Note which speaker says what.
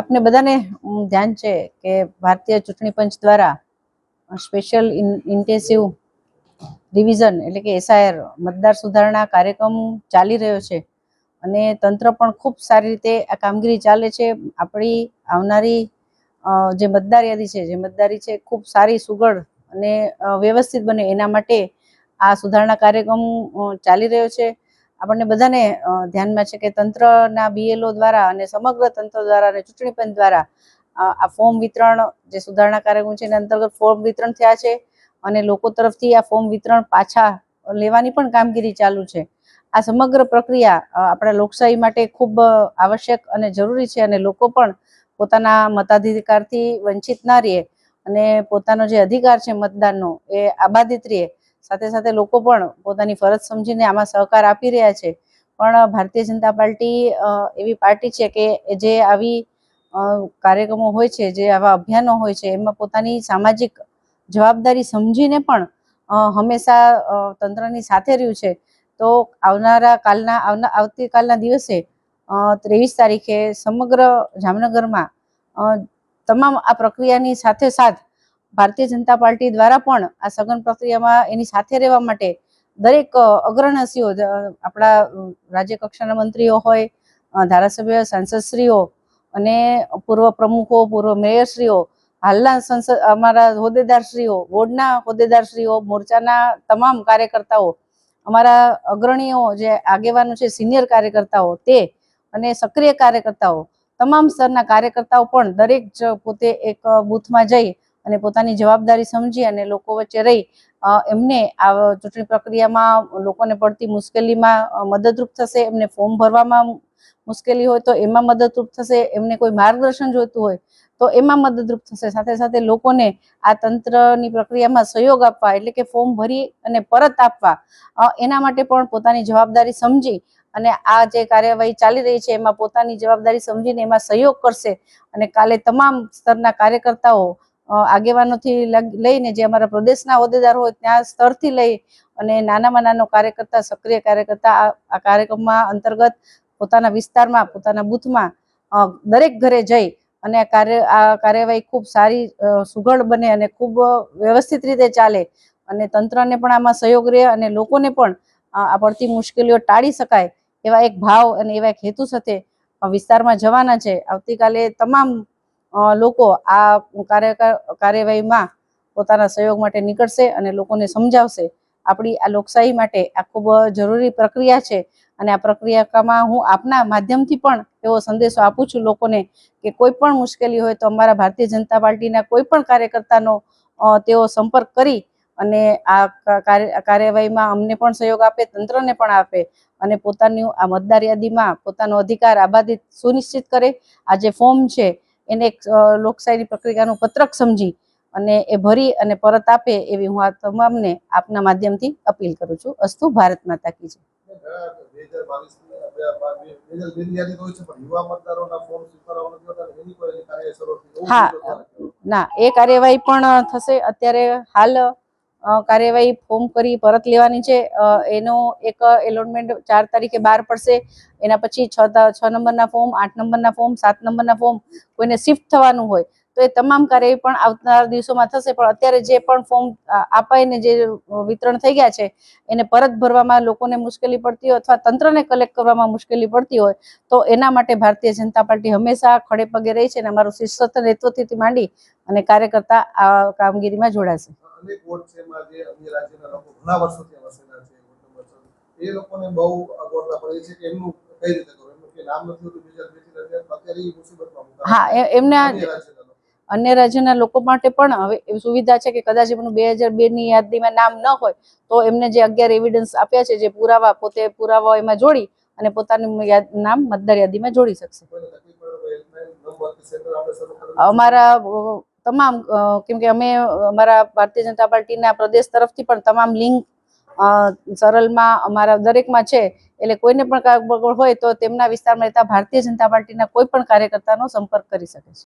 Speaker 1: આપને બધાને ધ્યાન છે કે ભારતીય ચૂંટણી પંચ દ્વારા સ્પેશિયલ ઇન્ટેન્સિવ રિવિઝન એટલે કે એસઆઈઆર મતદાર સુધારણા કાર્યક્રમ ચાલી રહ્યો છે અને તંત્ર પણ ખૂબ સારી રીતે આ કામગીરી ચાલે છે. આપણી આવનારી જે મતદાર યાદી છે, જે મતદારી છે, ખૂબ સારી સુઘડ અને વ્યવસ્થિત બને એના માટે આ સુધારણા કાર્યક્રમ ચાલી રહ્યો છે. આપણને બધાને ધ્યાનમાં છે કે તંત્રના બીએલઓ દ્વારા અને સમગ્ર તંત્ર દ્વારા અને ચૂંટણી પંચ દ્વારા આ ફોર્મ વિતરણ જે સુધારણા કાર્યક્રમ છે એના અંતર્ગત ફોર્મ વિતરણ થયા છે અને લોકો તરફથી આ ફોર્મ વિતરણ પાછા લેવાની પણ કામગીરી ચાલુ છે. આ સમગ્ર પ્રક્રિયા આપણા લોકશાહી માટે ખૂબ આવશ્યક અને જરૂરી છે અને લોકો પણ પોતાના મતાધિકારથી વંચિત ના રહે અને પોતાનો જે અધિકાર છે મતદાનનો એ આબાદિત રહે. સાથે સાથે લોકો પણ પોતાની ફરજ સમજીને આમાં સહકાર આપી રહ્યા છે. પણ ભારતીય જનતા પાર્ટી એવી પાર્ટી છે કે જે આવી કાર્યક્રમો હોય છે, જે આવા અભિયાનો હોય છે, એમાં પોતાની સામાજિક જવાબદારી સમજીને પણ હંમેશા તંત્રની સાથે રહ્યું છે. તો આવતીકાલના દિવસે 23 તારીખે સમગ્ર જામનગરમાં તમામ આ પ્રક્રિયાની સાથે સાથ ભારતીય જનતા પાર્ટી દ્વારા પણ આ સઘન પ્રક્રિયામાં એની સાથે રહેવા માટે દરેક અગ્રણીઓ, આપણા રાજ્ય કક્ષાના મંત્રીઓ હોય, ધારાસભ્ય, સાંસદશ્રીઓ અને પૂર્વ પ્રમુખો, પૂર્વ મેયરશ્રીઓ, હાલના અમારા હોદ્દેદારશ્રીઓ, વોર્ડના હોદ્દેદારશ્રીઓ, મોરચાના તમામ કાર્યકર્તાઓ, અમારા અગ્રણીઓ જે આગેવાનો છે, સિનિયર કાર્યકર્તાઓ તે અને સક્રિય કાર્યકર્તાઓ, તમામ સ્તરના કાર્યકર્તાઓ પણ દરેક પોતે એક બૂથમાં જઈ અને પોતાની જવાબદારી સમજી અને લોકો વચ્ચે રહી એમને આ ચૂંટણી પ્રક્રિયામાં લોકોને પડતી મુશ્કેલીમાં મદદરૂપ થશે. એમને ફોર્મ ભરવામાં મુશ્કેલી હોય તો એમાં મદદરૂપ થશે, એમને કોઈ માર્ગદર્શન જોઈતું હોય તો એમાં મદદરૂપ થશે. સાથે સાથે લોકોને આ તંત્રની પ્રક્રિયામાં સહયોગ આપવા એટલે કે ફોર્મ ભરી અને પરત આપવા એના માટે પણ પોતાની જવાબદારી સમજી અને આ જે કાર્યવાહી ચાલી રહી છે એમાં પોતાની જવાબદારી સમજીને એમાં સહયોગ કરશે. અને કાલે તમામ સ્તરના કાર્યકર્તાઓ, આગેવાનોથી લઈને જે અમારા પ્રદેશના હોદ્દેદાર હોય ત્યાં સ્તરથી લઈ અને નાનામાં નાનો કાર્યકર્તા, સક્રિય કાર્યકર્તા આ કાર્યક્રમમાં અંતર્ગત પોતાના વિસ્તારમાં, પોતાના બૂથમાં દરેક ઘરે જઈ અને આ કાર્યવાહી ખૂબ સારી સુઘડ બને અને ખૂબ વ્યવસ્થિત રીતે ચાલે અને તંત્રને પણ આમાં સહયોગ રહે અને લોકોને પણ આ પડતી મુશ્કેલીઓ ટાળી શકાય એવા એક ભાવ અને એવા એક હેતુ સાથે વિસ્તારમાં જવાના છે. આવતીકાલે તમામ લોકો આ કાર્યવાહીમાં પોતાના સહયોગ માટે નીકળશે અને લોકોને સમજાવશે. આપણી આ લોકશાહી માટે આ ખૂબ જરૂરી પ્રક્રિયા છે અને આ પ્રક્રિયામાં હું આપના માધ્યમથી પણ એવો સંદેશો આપું છું લોકોને કે કોઈ પણ મુશ્કેલી હોય તો અમારા ભારતીય જનતા પાર્ટીના કોઈ પણ કાર્યકર્તાનો તેઓ સંપર્ક કરી અને આ કાર્યવાહીમાં અમને પણ સહયોગ આપે, તંત્રને પણ આપે અને પોતાની આ મતદાર યાદીમાં પોતાનો અધિકાર આબાદિત સુનિશ્ચિત કરે. આ જે ફોર્મ છે એને એક લોકશાહીની પ્રક્રિયાનું પત્રક સમજી અને એ ભરી અને પરત આપે એવી હું આ તમામને આપના માધ્યમથી અપીલ કરું છું. અસ્તુ ભારત માતા કી જય. હા, ના, એ કાર્યવાહી પણ થશે. અત્યારે હાલ કાર્યવાહી ફોર્મ કરી પરત લેવાની છે. એનો એક એલોટમેન્ટ 4 તારીખે બહાર પડશે. એના પછી 6 નંબરના ફોર્મ, 8 નંબરના ફોર્મ, 7 નંબરના ફોર્મ કોઈને શિફ્ટ થવાનું હોય તો એ તમામ કાર્યવાહી પણ આવનાર દિવસોમાં થશે. પણ અત્યારે જે પણ ફોર્મ અપાઈને જે વિતરણ થઈ ગયા છે એને પરત ભરવામાં લોકોને મુશ્કેલી પડતી હોય અથવા તંત્રને કલેક્ટ કરવામાં મુશ્કેલી પડતી હોય તો એના માટે ભારતીય જનતા પાર્ટી હંમેશા ખડે પગે રહી છે અને અમારું શિસ્ત નેતૃત્વથી માંડી અને કાર્યકર્તા આ કામગીરીમાં જોડાશે. હા, એમના અન્ય રાજ્યના લોકો માટે પણ હવે એવી સુવિધા છે કે કદાચ એમનું 2002ની યાદીમાં નામ ન હોય તો એમને જે 11 એવિડન્સ આપ્યા છે, જે પુરાવા, પોતે પુરાવા એમાં જોડી અને પોતાનું નામ મતદાર યાદીમાં જોડી શકશે. અમારા તમામ, કેમ કે અમે અમારા ભારતીય જનતા પાર્ટીના પ્રદેશ તરફથી પણ તમામ લિંક સરલમાં અમારા દરેકમાં છે. એટલે કોઈને પણ કાગળ હોય તો તેમના વિસ્તારમાં રહેતા ભારતીય જનતા પાર્ટીના કોઈ પણ કાર્યકર્તાનો સંપર્ક કરી શકે છે.